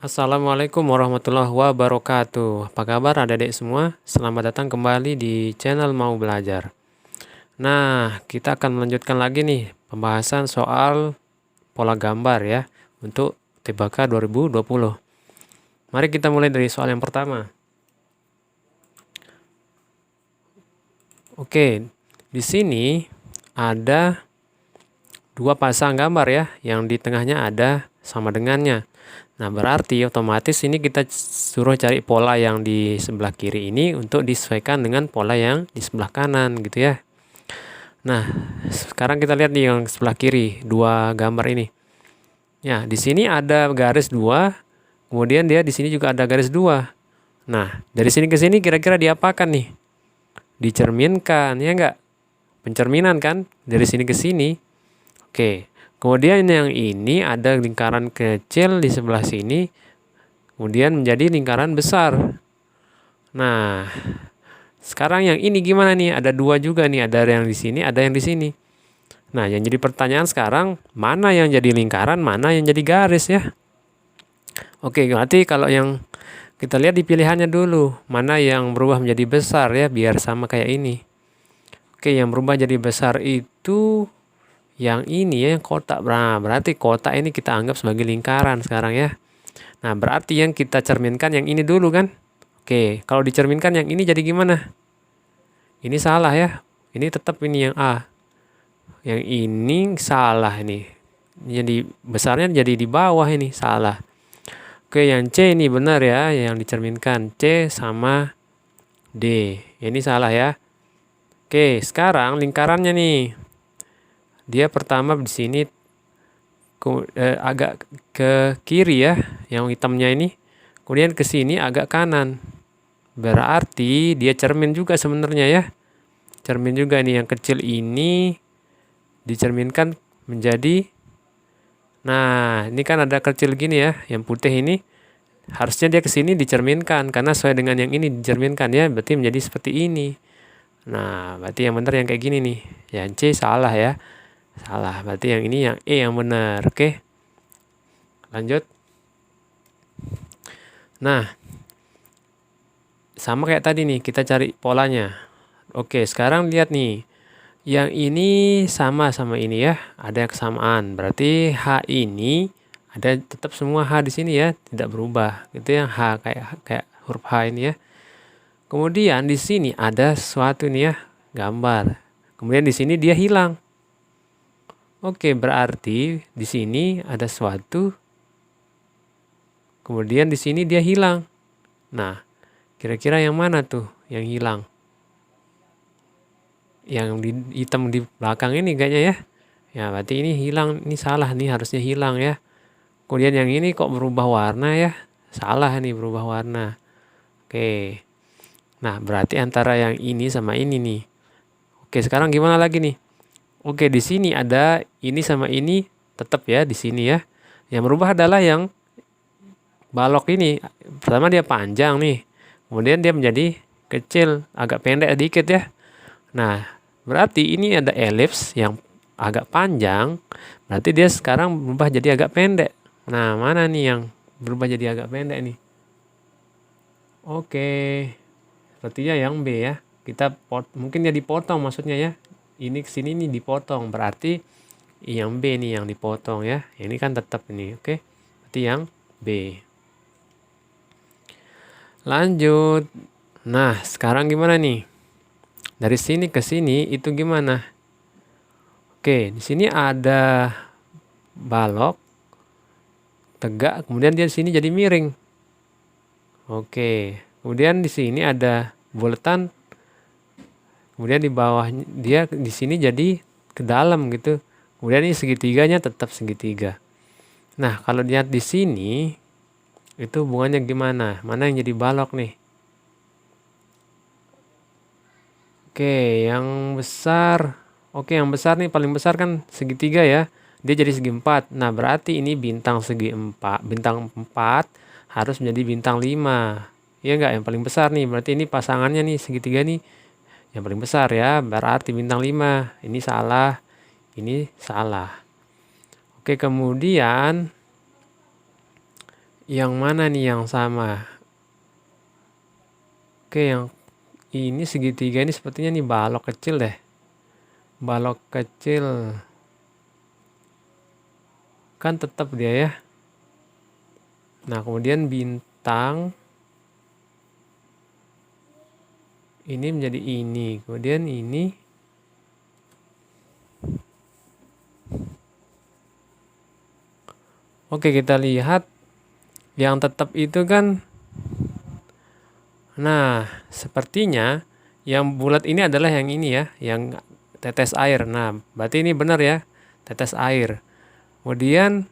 Assalamualaikum warahmatullahi wabarakatuh. Apa kabar adik-adik semua? Selamat datang kembali di channel Mau Belajar. Nah, kita akan melanjutkan lagi nih pembahasan soal pola gambar ya untuk TBK 2020. Mari kita mulai dari soal yang pertama. Oke, di sini ada dua pasang gambar ya, yang di tengahnya ada sama dengannya. Nah, berarti otomatis ini kita suruh cari pola yang di sebelah kiri ini untuk disesuaikan dengan pola yang di sebelah kanan gitu ya. Nah, sekarang kita lihat nih yang sebelah kiri, dua gambar ini. Ya, di sini ada garis dua, kemudian dia di sini juga ada garis dua. Nah, dari sini ke sini kira-kira diapakan nih? Dicerminkan, ya enggak? Pencerminan kan? Dari sini ke sini. Oke, kemudian yang ini ada lingkaran kecil di sebelah sini, kemudian menjadi lingkaran besar. Nah, sekarang yang ini gimana nih? Ada dua juga nih, ada yang di sini, ada yang di sini. Nah, yang jadi pertanyaan sekarang, mana yang jadi lingkaran, mana yang jadi garis ya? Oke, berarti kalau yang kita lihat di pilihannya dulu, mana yang berubah menjadi besar ya, biar sama kayak ini. Oke, yang berubah jadi besar itu yang ini ya, yang kotak. Nah, berarti kotak ini kita anggap sebagai lingkaran sekarang ya. Nah, berarti yang kita cerminkan yang ini dulu kan. Oke, kalau dicerminkan yang ini jadi gimana? Ini salah ya. Ini tetap ini yang A. Yang ini salah ini. Jadi besarnya jadi di bawah ini, salah. Oke, yang C ini benar ya, yang dicerminkan C sama D. Ini salah ya. Oke, sekarang lingkarannya nih. Dia pertama di sini agak ke kiri ya, yang hitamnya ini. Kemudian ke sini agak kanan. Berarti dia cermin juga sebenarnya ya. Cermin juga nih, yang kecil ini dicerminkan menjadi, nah ini kan ada kecil gini ya, yang putih ini harusnya dia ke sini dicerminkan karena sesuai dengan yang ini dicerminkan ya, berarti menjadi seperti ini. Nah, berarti yang benar yang kayak gini nih. Yang C salah ya. Salah, berarti yang ini yang E yang benar. Oke. Lanjut. Nah, sama kayak tadi nih, kita cari polanya. Oke, sekarang lihat nih. Yang ini sama ini ya, ada kesamaan. Berarti H ini ada tetap semua H di sini ya, tidak berubah. Itu yang H kayak huruf H ini ya. Kemudian di sini ada sesuatu nih ya, gambar. Kemudian di sini dia hilang. Oke, berarti di sini ada sesuatu. Kemudian di sini dia hilang. Nah, kira-kira yang mana tuh yang hilang? Yang di hitam di belakang ini kayaknya ya. Ya, berarti ini hilang, ini salah nih, harusnya hilang ya. Kemudian yang ini kok berubah warna ya? Salah nih, berubah warna. Oke. Nah, berarti antara yang ini sama ini nih. Oke, sekarang gimana lagi nih? Oke, di sini ada ini sama ini tetap ya di sini ya. Yang berubah adalah yang balok ini. Pertama dia panjang nih. Kemudian dia menjadi kecil, agak pendek dikit ya. Nah, berarti ini ada elips yang agak panjang. Berarti dia sekarang berubah jadi agak pendek. Nah, mana nih yang berubah jadi agak pendek nih? Oke. Sepertinya yang B ya. Kita mungkin ya dipotong maksudnya ya. Ini ke sini nih dipotong. Berarti yang B nih yang dipotong ya. Ini kan tetap ini, oke. Berarti yang B. Lanjut. Nah, sekarang gimana nih? Dari sini ke sini itu gimana? Oke, di sini ada balok tegak, kemudian dia di sini jadi miring. Oke, kemudian di sini ada buletan, kemudian di bawah dia di sini jadi ke dalam gitu. Kemudian ini segitiganya tetap segitiga. Nah, kalau lihat di sini itu hubungannya gimana? Mana yang jadi balok nih? Oke, yang besar. Oke, yang besar nih paling besar kan segitiga ya. Dia jadi segi 4. Nah, berarti ini bintang segi 4, bintang 4 harus menjadi bintang 5. Iya enggak? Yang paling besar nih. Berarti ini pasangannya nih segitiga nih yang paling besar ya. Berarti bintang 5. Ini salah. Ini salah. Oke, kemudian Yang mana nih yang sama? Oke, yang ini segitiga ini sepertinya nih balok kecil deh. Balok kecil. Kan tetap dia ya. Nah, kemudian bintang ini menjadi ini. Kemudian ini. Oke, kita lihat yang tetap itu kan. Nah, sepertinya yang bulat ini adalah yang ini ya, yang tetes air. Nah, berarti ini benar ya, tetes air. Kemudian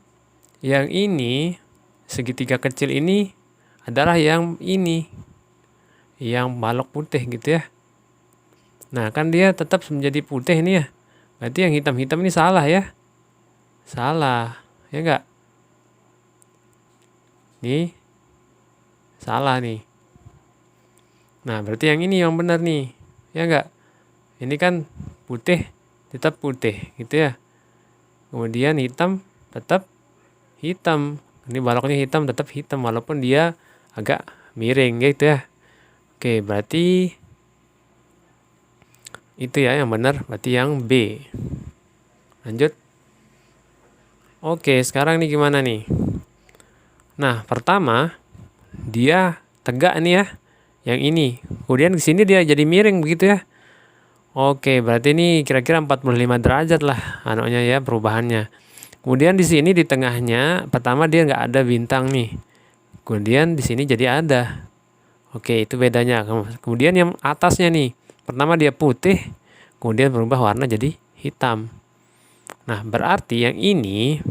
yang ini, segitiga kecil ini adalah yang ini, yang balok putih gitu ya. Nah, kan dia tetap menjadi putih ini ya. Berarti yang hitam-hitam ini salah ya. Salah, ya enggak? Nih, salah nih. Nah, berarti yang ini yang benar nih. Ya enggak? Ini kan putih, tetap putih gitu ya. Kemudian hitam, tetap hitam. Ini baloknya hitam, tetap hitam. Walaupun dia agak miring gitu ya. Oke, berarti itu ya yang benar. Berarti yang B. Lanjut. Oke, sekarang nih gimana nih? Nah, pertama, dia tegak nih ya. Yang ini. Kemudian di sini dia jadi miring begitu ya. Oke, berarti ini kira-kira 45 derajat lah anunya ya perubahannya. Kemudian di sini di tengahnya, pertama dia nggak ada bintang nih. Kemudian di sini jadi ada. Oke, itu bedanya. Kemudian yang atasnya nih, pertama dia putih, kemudian berubah warna jadi hitam. Nah, berarti yang ini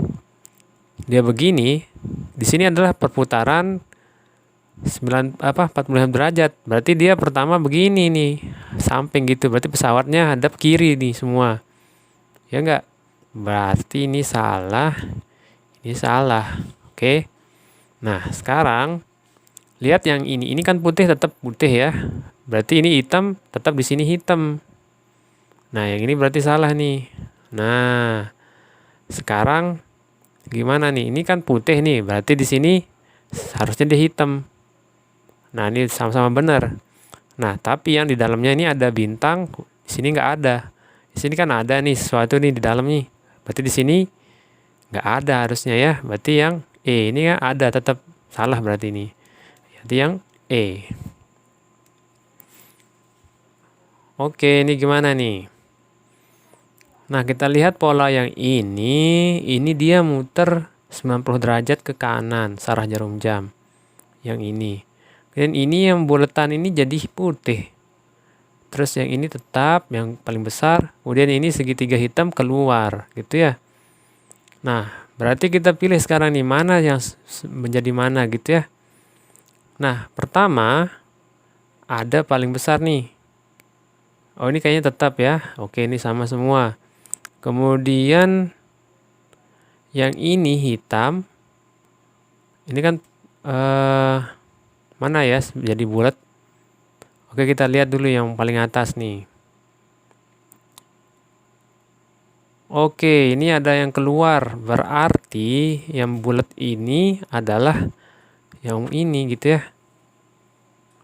dia begini, di sini adalah perputaran 45 derajat. Berarti dia pertama begini nih, samping gitu. Berarti pesawatnya hadap kiri nih semua. Ya enggak? Berarti ini salah. Ini salah. Oke. Nah, sekarang lihat yang ini. Ini kan putih tetap putih ya. Berarti ini hitam tetap di sini hitam. Nah, yang ini berarti salah nih. Nah, sekarang gimana nih? Ini kan putih nih. Berarti di sini harusnya dia hitam. Nah, ini sama-sama benar. Nah, tapi yang di dalamnya ini ada bintang, di sini nggak ada. Di sini kan ada nih sesuatu nih di dalam nih. Berarti di sini nggak ada harusnya ya. Berarti yang E ini kan ada, tetap salah berarti ini. Jadi yang E. Oke, ini gimana nih? Nah, kita lihat pola yang ini dia muter 90 derajat ke kanan, searah jarum jam. Yang ini. Dan ini yang buletan ini jadi putih. Terus yang ini tetap yang paling besar. Kemudian ini segitiga hitam keluar gitu ya. Nah, berarti kita pilih sekarang nih mana yang menjadi mana gitu ya. Nah, pertama ada paling besar nih. Oh, ini kayaknya tetap ya. Oke, ini sama semua. Kemudian yang ini hitam. Ini kan mana ya jadi bulat. Oke, kita lihat dulu yang paling atas nih. Oke, ini ada yang keluar. Berarti yang bulat ini adalah yang ini gitu ya.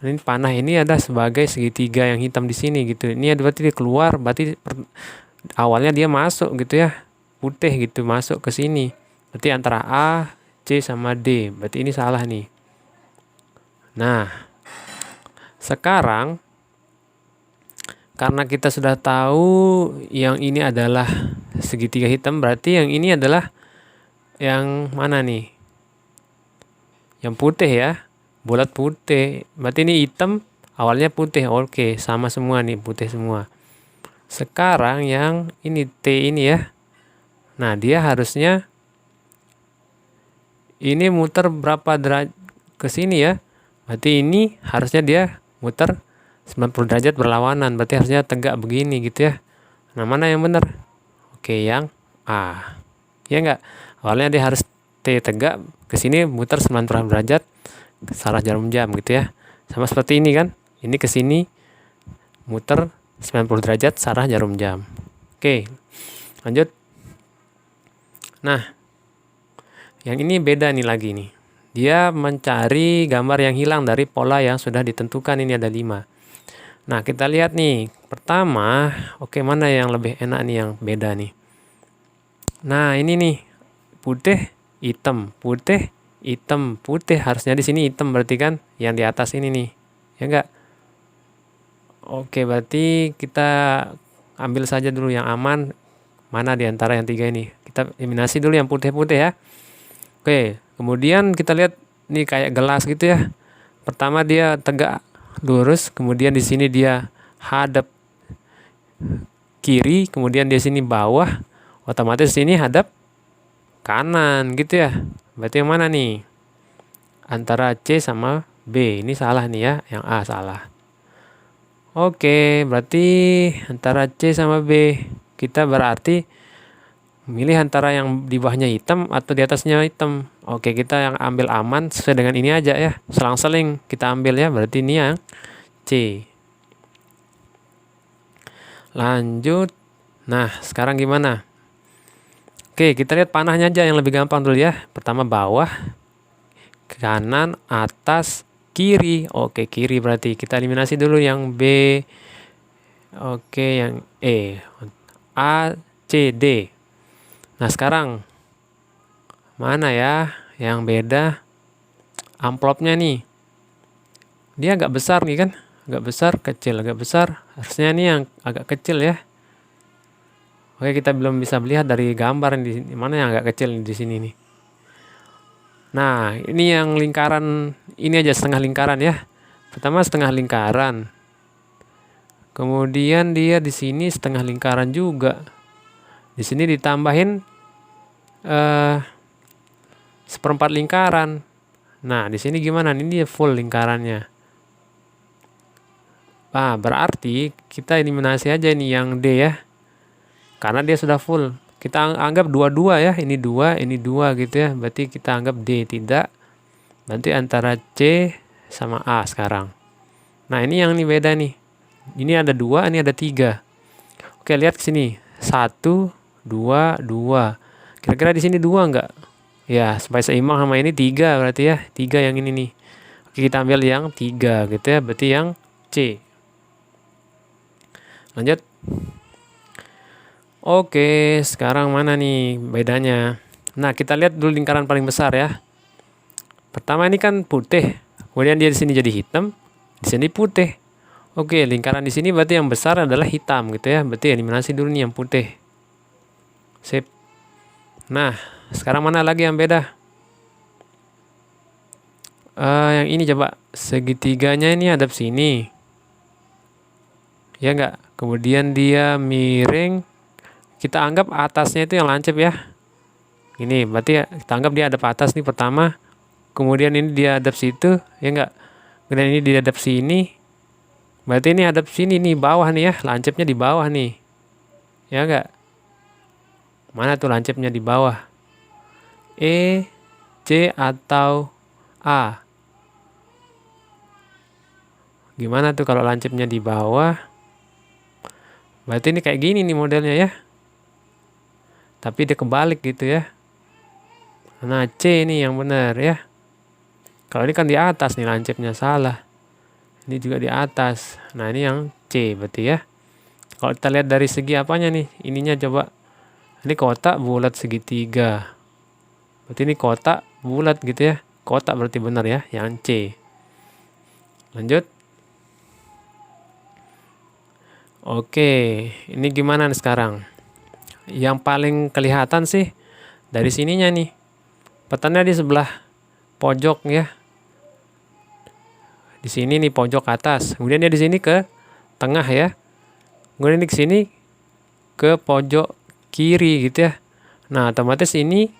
Ini panah ini ada sebagai segitiga yang hitam di sini gitu. Ini berarti dia keluar, berarti awalnya dia masuk gitu ya. Putih gitu masuk ke sini. Berarti antara A, C sama D. Berarti ini salah nih. Nah, sekarang karena kita sudah tahu yang ini adalah segitiga hitam, berarti yang ini adalah yang mana nih? Yang putih ya, bulat putih. Berarti ini hitam, awalnya putih. Oke, sama semua nih, putih semua. Sekarang yang ini T ini ya. Nah, dia harusnya ini muter berapa derajat ke sini ya? Berarti ini harusnya dia muter 90 derajat berlawanan. Berarti harusnya tegak begini gitu ya. Nah, mana yang benar? Oke, yang A. Ya enggak? Awalnya dia harus T tegak, ke sini muter 90 derajat, salah jarum jam gitu ya. Sama seperti ini kan? Ini ke sini muter 90 derajat, salah jarum jam. Oke, lanjut. Nah, yang ini beda nih lagi nih. Dia mencari gambar yang hilang dari pola yang sudah ditentukan, ini ada 5. Nah, kita lihat nih. Pertama, oke, mana yang lebih enak nih, yang beda nih. Nah, ini nih. Putih, hitam, putih, hitam, putih. Harusnya di sini hitam berarti kan, yang di atas ini nih. Ya enggak? Oke, berarti kita ambil saja dulu yang aman. Mana di antara yang 3 ini? Kita eliminasi dulu yang putih-putih ya. Oke, kemudian kita lihat nih kayak gelas gitu ya. Pertama dia tegak lurus, kemudian di sini dia hadap kiri, kemudian di sini bawah, otomatis sini hadap kanan gitu ya. Berarti yang mana nih? Antara C sama B. Ini salah nih ya, yang A salah. Oke, berarti antara C sama B. Kita berarti milih antara yang di bawahnya hitam atau di atasnya hitam. Oke, kita yang ambil aman sesuai dengan ini aja ya. Selang-seling kita ambil ya. Berarti ini yang C. Lanjut. Nah, sekarang gimana? Oke, kita lihat panahnya aja yang lebih gampang dulu ya. Pertama bawah, kanan, atas, kiri. Oke, kiri berarti kita eliminasi dulu yang B. Oke, yang E. A, C, D. Nah, sekarang mana ya yang beda? Amplopnya nih. Dia agak besar nih kan? Agak besar, kecil, agak besar. Harusnya ini yang agak kecil ya. Oke, kita belum bisa melihat dari gambar di mana yang agak kecil di sini nih. Nah, ini yang lingkaran, ini aja setengah lingkaran ya. Pertama setengah lingkaran. Kemudian dia di sini setengah lingkaran juga. Di sini ditambahin seperempat lingkaran. Nah, di sini gimana? Ini dia full lingkarannya. Nah, berarti kita eliminasi aja ini yang D ya. Karena dia sudah full. Kita anggap dua-dua ya. Ini 2, ini 2 gitu ya. Berarti kita anggap D tidak. Berarti antara C sama A sekarang. Nah, ini yang ini beda nih. Ini ada 2, ini ada 3. Oke, lihat ke sini. 1, 2, 2. Kira-kira di sini 2 enggak? Ya, supaya seimbang sama ini 3 berarti ya. 3 yang ini nih. Oke, kita ambil yang 3 gitu ya. Berarti yang C. Lanjut. Oke, sekarang mana nih bedanya? Nah, kita lihat dulu lingkaran paling besar ya. Pertama ini kan putih. Kemudian dia di sini jadi hitam. Di sini putih. Oke, lingkaran di sini berarti yang besar adalah hitam gitu ya. Berarti eliminasi dulu nih yang putih. Sip. Nah, sekarang mana lagi yang beda? Yang ini coba. Segitiganya ini hadap sini. Ya enggak? Kemudian dia miring. Kita anggap atasnya itu yang lancip ya. Ini berarti kita anggap dia hadap atas nih pertama. Kemudian ini dia hadap situ. Ya enggak? Kemudian ini dia hadap sini. Berarti ini hadap sini nih, bawah nih ya. Lancipnya di bawah nih. Ya enggak? Mana tuh lancipnya di bawah? E, C, atau A? Gimana tuh kalau lancipnya di bawah? Berarti ini kayak gini nih modelnya ya. Tapi dia kebalik gitu ya. Nah, C ini yang benar ya. Kalau ini kan di atas nih lancipnya, salah. Ini juga di atas. Nah, ini yang C berarti ya. Kalau kita lihat dari segi apanya nih? Ininya coba. Ini kotak bulat segitiga. Berarti ini kotak bulat gitu ya. Kotak berarti benar ya, yang C. Lanjut. Oke, ini gimana nih sekarang? Yang paling kelihatan sih dari sininya nih. Petanya di sebelah pojok ya. Di sini nih pojok atas. Kemudian dia di sini ke tengah ya. Kemudian di sini ke pojok kiri gitu ya. Nah, otomatis ini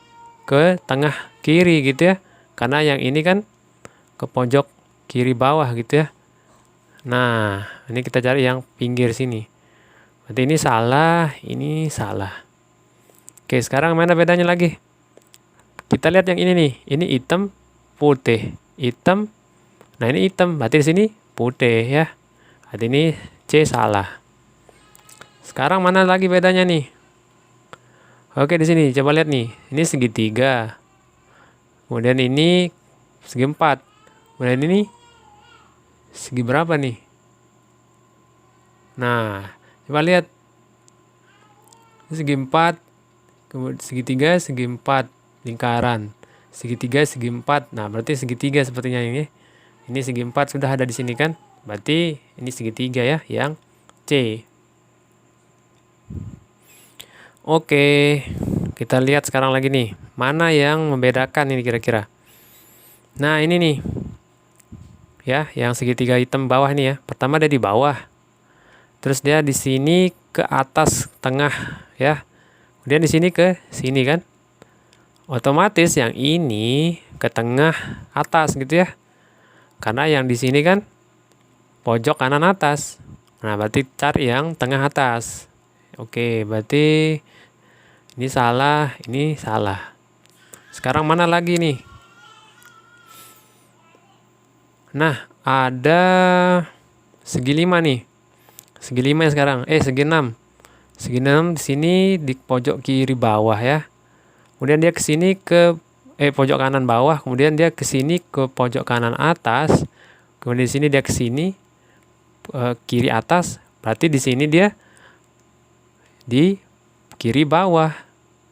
ke tengah kiri gitu ya. Karena yang ini kan ke pojok kiri bawah gitu ya. Nah, ini kita cari yang pinggir sini. Berarti ini salah, ini salah. Oke, sekarang mana bedanya lagi? Kita lihat yang ini nih. Ini hitam, putih. Hitam. Nah, ini hitam. Berarti di sini putih ya. Berarti ini C salah. Sekarang mana lagi bedanya nih? Oke, di sini coba lihat nih. Ini segitiga. Kemudian ini segi 4. Kemudian ini segi berapa nih? Nah, coba lihat. Ini segi 4, kemudian segitiga, segi 4, lingkaran. Segitiga, segi 4. Nah, berarti segitiga sepertinya ini. Ini segi 4 sudah ada di sini kan? Berarti ini segitiga ya, yang C. Oke, kita lihat sekarang lagi nih. Mana yang membedakan ini kira-kira? Nah, ini nih. Ya, yang segitiga hitam bawah nih ya. Pertama dia di bawah. Terus dia di sini ke atas tengah ya. Kemudian di sini ke sini kan. Otomatis yang ini ke tengah atas gitu ya. Karena yang di sini kan pojok kanan atas. Nah, berarti cari yang tengah atas. Oke, berarti ini salah, ini salah. Sekarang mana lagi nih? Nah, ada segi 5 nih. Segi 5 sekarang. Segi 6. Segi 6 di sini di pojok kiri bawah ya. Kemudian dia ke sini ke pojok kanan bawah, kemudian dia ke sini ke pojok kanan atas. Kemudian di sini dia ke sini kiri atas. Berarti di sini dia di kiri bawah.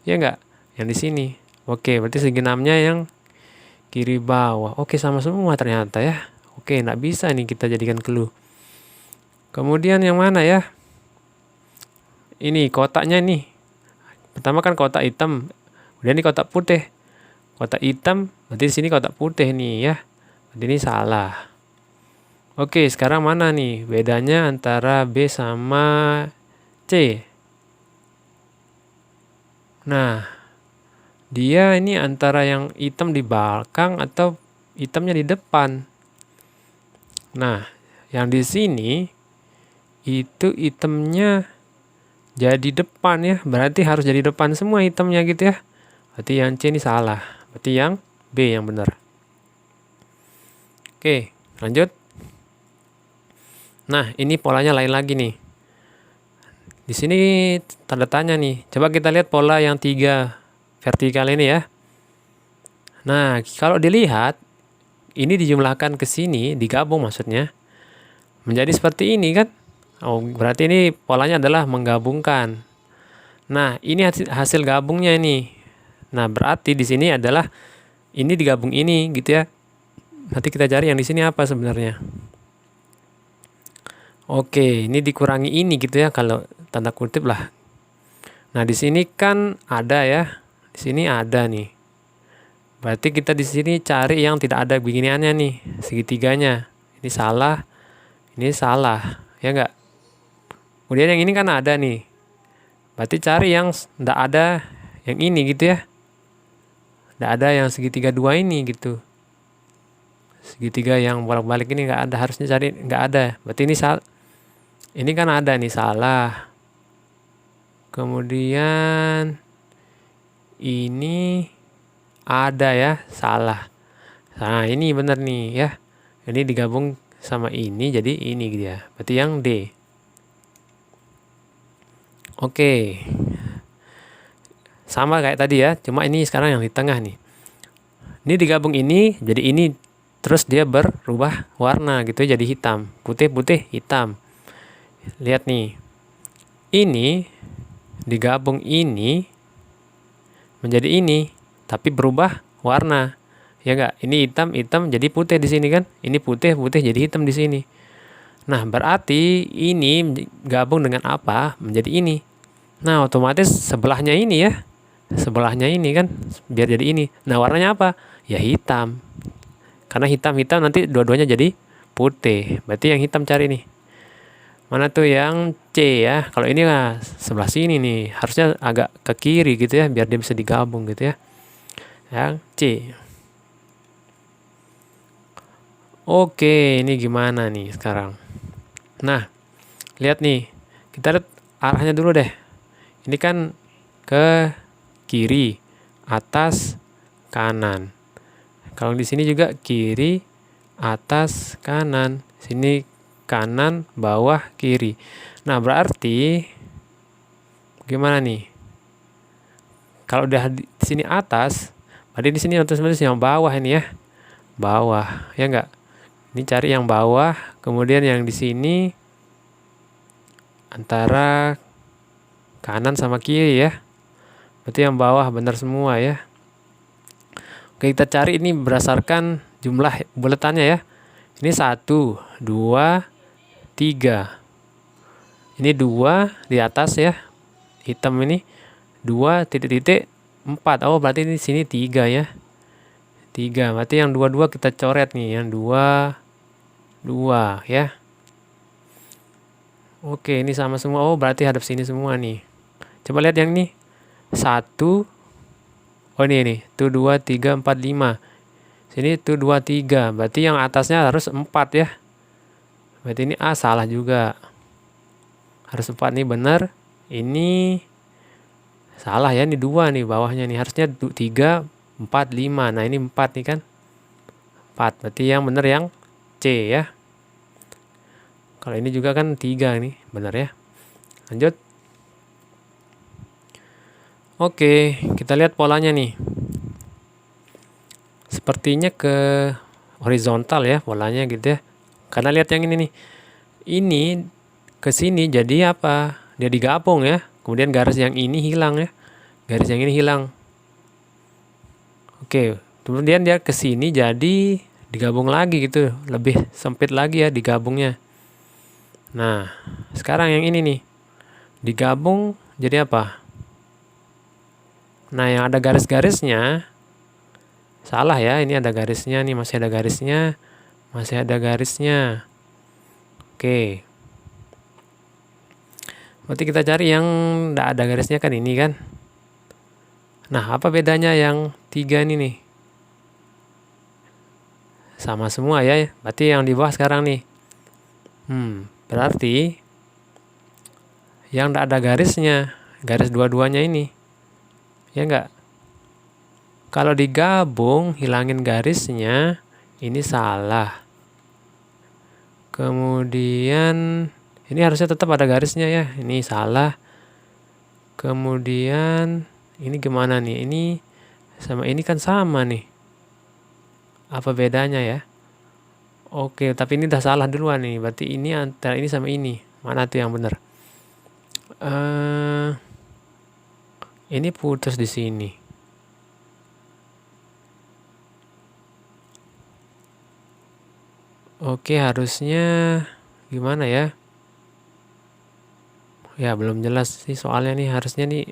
Ya enggak? Yang di sini. Oke, berarti segi 6-nya yang kiri bawah. Oke, sama semua ternyata ya. Oke, enggak bisa nih kita jadikan clue. Kemudian yang mana ya? Ini kotaknya nih. Pertama kan kotak hitam. Kemudian ini kotak putih. Kotak hitam, berarti di sini kotak putih nih ya. Berarti ini salah. Oke, sekarang mana nih bedanya antara B sama C? Nah, dia ini antara yang hitam di belakang atau hitamnya di depan. Nah, yang di sini itu hitamnya jadi depan ya. Berarti harus jadi depan semua hitamnya gitu ya. Berarti yang C ini salah. Berarti yang B yang benar. Oke, lanjut. Nah, ini polanya lain lagi nih. Di sini tanda tanya nih. Coba kita lihat pola yang 3 vertikal ini ya. Nah, kalau dilihat, ini dijumlahkan ke sini, digabung maksudnya. Menjadi seperti ini kan. Oh, berarti ini polanya adalah menggabungkan. Nah, ini hasil gabungnya ini. Nah, berarti di sini adalah ini digabung ini gitu ya. Nanti kita cari yang di sini apa sebenarnya. Oke, ini dikurangi ini gitu ya kalau tanda kutip lah. Nah, di sini kan ada ya. Di sini ada nih. Berarti kita di sini cari yang tidak ada beginiannya nih, segitiganya. Ini salah. Ini salah. Ya enggak? Kemudian yang ini kan ada nih. Berarti cari yang tidak ada yang ini gitu ya. Tidak ada yang segitiga 2 ini gitu. Segitiga yang bolak-balik ini nggak ada, harusnya cari nggak ada. Berarti ini ini kan ada nih, salah. Kemudian ini ada ya, salah. Nah, ini benar nih ya. Ini digabung sama ini jadi ini gitu ya. Berarti yang D. Oke. Sama kayak tadi ya, cuma ini sekarang yang di tengah nih. Ini digabung ini jadi ini, terus dia berubah warna gitu jadi hitam. Putih, hitam. Lihat nih. Ini digabung ini menjadi ini, tapi berubah warna. Ya enggak? Ini hitam jadi putih di sini kan? Ini putih jadi hitam di sini. Nah, berarti ini gabung dengan apa? Menjadi ini. Nah, otomatis sebelahnya ini ya. Sebelahnya ini kan biar jadi ini. Nah, warnanya apa? Ya hitam. Karena hitam nanti dua-duanya jadi putih. Berarti yang hitam cari nih. Mana tuh yang C ya? Kalau ini lah sebelah sini nih. Harusnya agak ke kiri gitu ya, biar dia bisa digabung gitu ya. Yang C. Oke, ini gimana nih sekarang? Nah, lihat nih. Kita lihat arahnya dulu deh. Ini kan ke kiri, atas, kanan. Kalau di sini juga kiri, atas, kanan. Sini kanan, bawah, kiri. Nah, berarti gimana nih? Kalau udah di sini atas, berarti di sini otomatis yang bawah ini ya. bawah, ya enggak? Ini cari yang bawah, kemudian yang di sini antara kanan sama kiri ya. Berarti yang bawah benar semua ya. Oke, kita cari ini berdasarkan jumlah buletannya ya. Ini 1, 2, 3. Ini 2 di atas ya. Hitam ini 2 titik-titik 4. Oh, berarti di sini 3 ya. 3. Berarti yang 2 kita coret nih, yang 2 ya. Oke, ini sama semua. Oh, berarti hadap sini semua nih. Coba lihat yang ini. 1. Oh, ini. 1 2 3 4 5. Sini 1 2 3. Berarti yang atasnya harus 4 ya. Berarti ini A salah juga. Harus 4 nih benar. Ini salah ya, ini 2 nih bawahnya nih. Harusnya 3 4 5. Nah, ini 4 nih kan. 4. Berarti yang benar yang C ya. Kalau ini juga kan 3 nih, benar ya. Lanjut. Oke, kita lihat polanya nih. Sepertinya ke horizontal ya polanya gitu ya. Karena lihat yang ini nih. Ini ke sini jadi apa? Dia digabung ya. Kemudian garis yang ini hilang ya. Garis yang ini hilang. Oke, kemudian dia ke sini jadi digabung lagi gitu. Lebih sempit lagi ya digabungnya. Nah, sekarang yang ini nih. Digabung jadi apa? Nah, yang ada garis-garisnya salah ya. Ini ada garisnya nih, masih ada garisnya. Masih ada garisnya. Oke. Berarti kita cari yang tidak ada garisnya kan ini kan. Nah, apa bedanya yang 3 ini nih? Sama semua ya. Berarti yang di bawah sekarang nih. Berarti yang tidak ada garisnya. Garis dua-duanya ini. Ya enggak? Kalau digabung, hilangin garisnya. Ini salah. Kemudian ini harusnya tetap ada garisnya ya. Ini salah. Kemudian ini gimana nih? Ini sama ini kan sama nih. Apa bedanya ya? Oke, tapi ini udah salah duluan nih. Berarti ini antara ini sama ini. Mana tuh yang benar? Ini putus di sini. Oke, harusnya gimana ya? Ya, belum jelas sih soalnya nih. Harusnya nih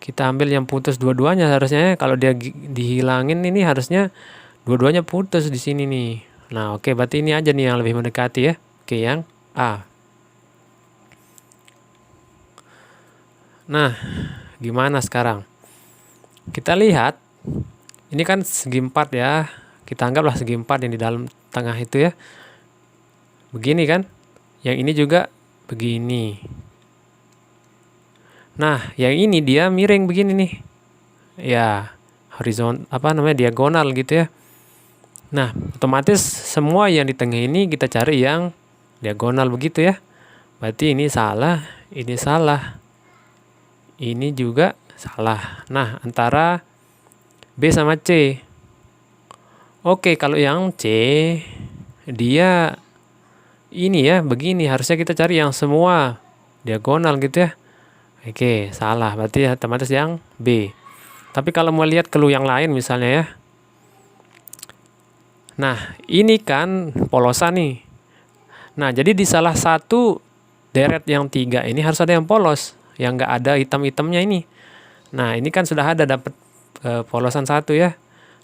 kita ambil yang putus dua-duanya harusnya ya. Kalau dia dihilangin ini harusnya dua-duanya putus di sini nih. Nah, oke, berarti ini aja nih yang lebih mendekati ya. Oke, yang A. Nah, gimana sekarang? Kita lihat, ini kan segi 4 ya. Kita anggaplah segi 4 yang di dalam tengah itu ya. Begini kan? Yang ini juga begini. Nah, yang ini dia miring begini nih. Ya, diagonal gitu ya. Nah, otomatis semua yang di tengah ini kita cari yang diagonal begitu ya. Berarti ini salah, ini salah. Ini juga salah. Nah, antara B sama C. Oke, kalau yang C, dia ini ya, begini. Harusnya kita cari yang semua diagonal gitu ya. Oke, salah. Berarti otomatis yang B. Tapi kalau mau lihat clue yang lain misalnya ya. Nah, ini kan polosan nih. Nah, jadi di salah satu deret yang 3 ini harus ada yang polos. Yang nggak ada hitam-hitamnya ini. Nah, ini kan sudah ada dapat polosan 1 ya.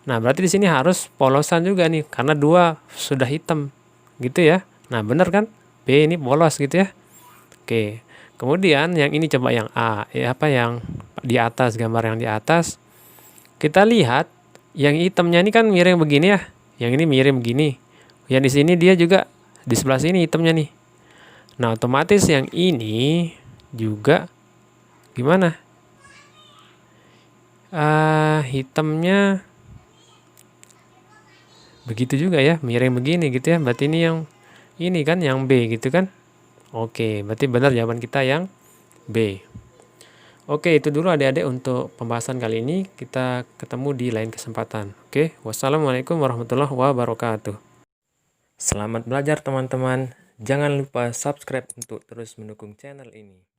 Nah, berarti di sini harus polosan juga nih karena 2 sudah hitam. Gitu ya. Nah, benar kan? B ini polos gitu ya. Oke. Kemudian yang ini coba yang A, ya apa yang di atas, gambar yang di atas. Kita lihat yang hitamnya ini kan miring begini ya. Yang ini miring begini. Yang di sini dia juga di sebelah sini hitamnya nih. Nah, otomatis yang ini juga gimana? Hitamnya begitu juga ya, miring begini gitu ya. Berarti ini yang ini kan yang B gitu kan. Oke, berarti benar jawaban kita yang B. Oke, itu dulu adik-adik untuk pembahasan kali ini. Kita ketemu di lain kesempatan. Oke, wassalamualaikum warahmatullahi wabarakatuh. Selamat belajar teman-teman. Jangan lupa subscribe untuk terus mendukung channel ini.